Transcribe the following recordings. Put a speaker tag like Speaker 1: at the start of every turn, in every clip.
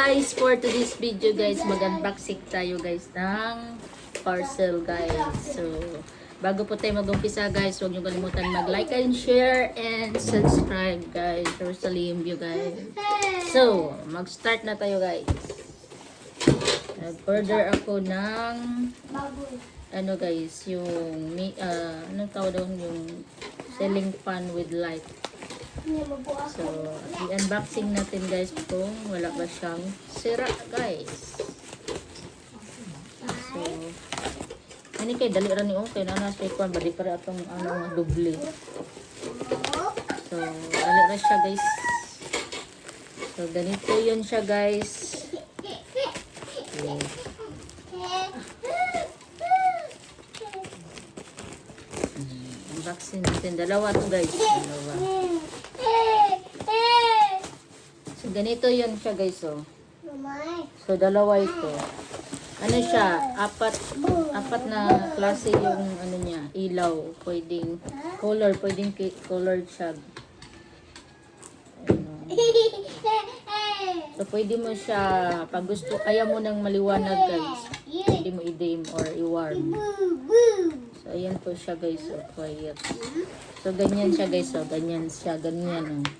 Speaker 1: guys, for today's video guys, mag-unboxing tayo guys ng parcel guys. So, bago po tayo mag-umpisa guys, huwag niyo kalimutan mag-like and share and subscribe guys. Rosalie View guys. So, mag-start na tayo guys. Nag-order ako ng ano guys, yung anong tawag doon, yung ceiling fan with light. So, i-unboxing natin guys kung wala ba siyang sira guys. So, ano kay dali ra ni okay na nasa ikon ba di para atong ano doble. So, dali ra siya guys. So, ganito 'yun siya guys. Okay. Unboxing natin dalawa to guys. Dalawa. So, ganito yun siya guys, oh. So, dalawa ito. Ano siya? Apat na klase yung ano niya, ilaw. Pwedeng colored siya. Ano. So, pwede mo siya, pag gusto, ayaw mo ng maliwanag guys. Pwede mo i-dim or i-warm. So, ayan po siya guys, oh, quiet. So, ganyan siya guys, oh. Ganyan siya, ganyan, oh.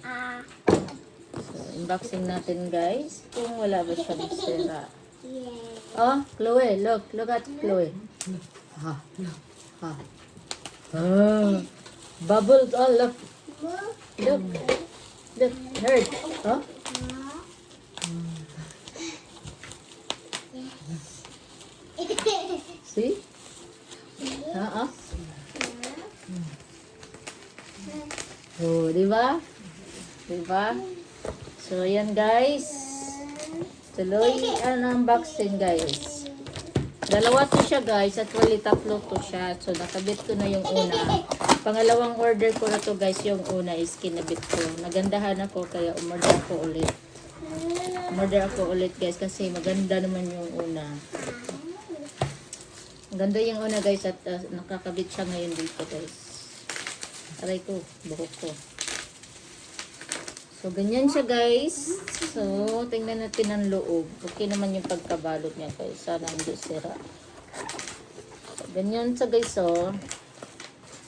Speaker 1: So, unboxing natin guys. Kung wala ba siyang sira. Oh, Chloe, look at Chloe. Ha. Bubbles, oh, look. Look, nerd. Oh. See? Oh, di ba? Diba? So, ayan guys. Tuloy ang unboxing guys. Dalawa to siya guys. Actually, tatlo to siya. So, nakabit ko na yung una. Pangalawang order ko na to guys. Yung una is kinabit ko. Nagandahan ako kaya umorder ako ulit. Umorder ako ulit guys kasi maganda naman yung una. Maganda yung una guys at nakakabit siya ngayon dito guys. Aray ko, buhok ko. So, ganyan siya guys. So, tingnan natin ang loob. Okay naman yung pagkabalot niya guys. Sana hindi sira. So, ganyan siya guys oh.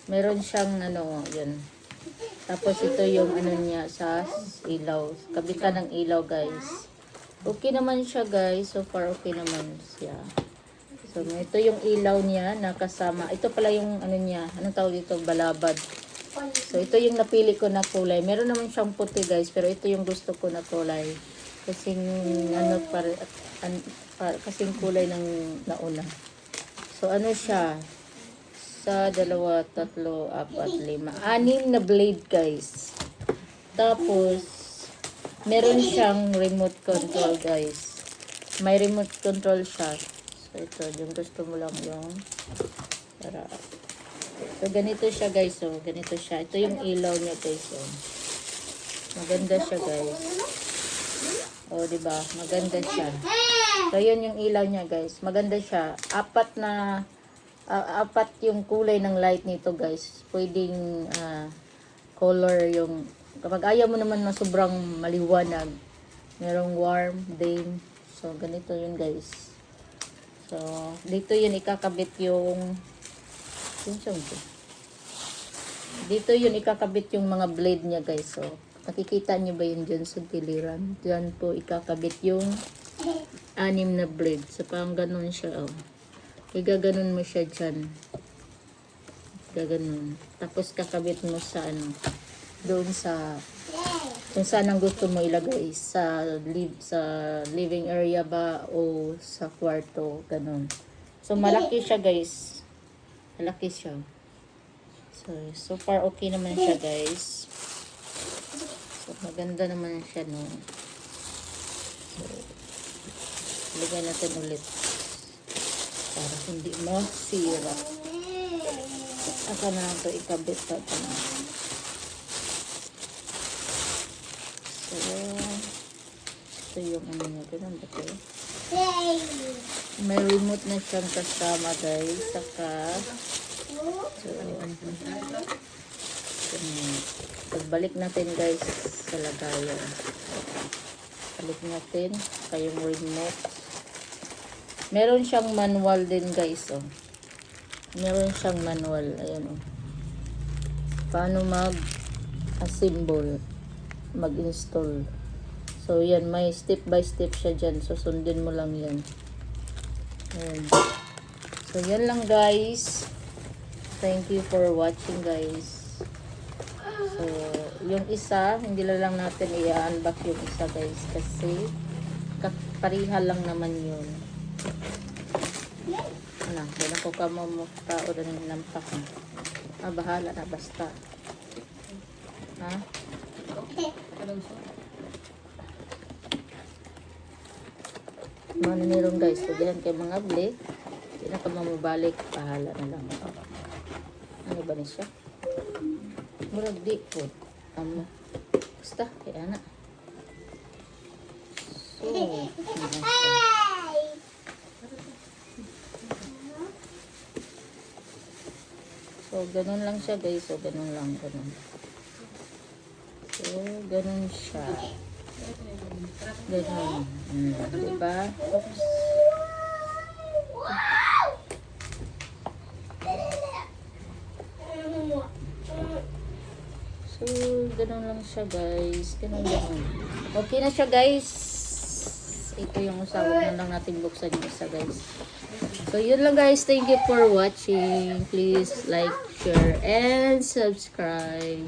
Speaker 1: Meron siyang ano, yun. Tapos ito yung ano niya sa ilaw. Kabitan ng ilaw guys. Okay naman siya guys. So far okay naman siya. So, ito yung ilaw niya na kasama. Ito pala yung ano niya. Anong tawag dito? Balabad. So, ito yung napili ko na kulay. Meron naman siyang puti guys, pero ito yung gusto ko na kulay. Kasing, ano, kasing kulay ng nauna. So, ano siya? Sa 2, 3, 4, 5. 6 na blade guys. Tapos, meron siyang remote control guys. May remote control siya. So, ito, yung gusto mo lang yung para. So, ganito siya guys, oh. Ganito siya. Ito yung ilaw niya guys, oh. Maganda siya guys. Oh, diba? Maganda siya. So, yun yung ilaw niya guys. Maganda siya. Apat yung kulay ng light nito guys. Pwedeng color yung, kapag ayaw mo naman na sobrang maliwanag, merong warm, dim. So, ganito yun guys. So, dito yun ikakabit yung dito yun ikakabit yung mga blade niya guys. So, nakikita niyo ba yun dyan sa giliran? Dyan po ikakabit yung 6 na blade. So, parang ganun siya. Oh. Igaganon mo siya dyan. Gaganon. Tapos kakabit mo sa ano, doon sa kung saan ang gusto mo ilagay. Sa living area ba o sa kwarto. Ganun. So, malaki siya guys. Malaki siya. So far okay naman siya guys. So, maganda naman siya no. So, lagay natin ulit. Para hindi masira. Aka na lang ito ikabit pa ito na. So, ito yung ano niya. Ganun ba ito? May remote na siyang kasama guys. Saka pagbalik natin guys sa lagayan. Balik natin. Kayong remote. Meron siyang manual din guys. Oh. Meron siyang manual. Ayan oh. Paano mag-assemble. Mag-install. So yan. May step by step siya dyan. So sundin mo lang yan. Ayan. So yan lang guys. Thank you for watching guys. So yung isa. Hindi lang natin i-unbox yung isa guys. Kasi pariha lang naman yun. Ano, doon ako ka mamutao doon yung nampak mo. Bahala na basta. Ha? Mga meron guys. So, diyan kay mga bli. Hindi na ka mamubalik. Bahala na lang. Ano ba niya? Murag di po. Basta. Kaya na. So, ganun lang siya guys. So, ganun lang. Ganun. So, ganun siya. Ganun. Diba? Oops. So, ganun lang siya guys. Ganun lang. Okay na siya guys. Ito yung usawag na lang natin buksan yung isa guys. So, yun lang guys. Thank you for watching. Please like, share, and subscribe.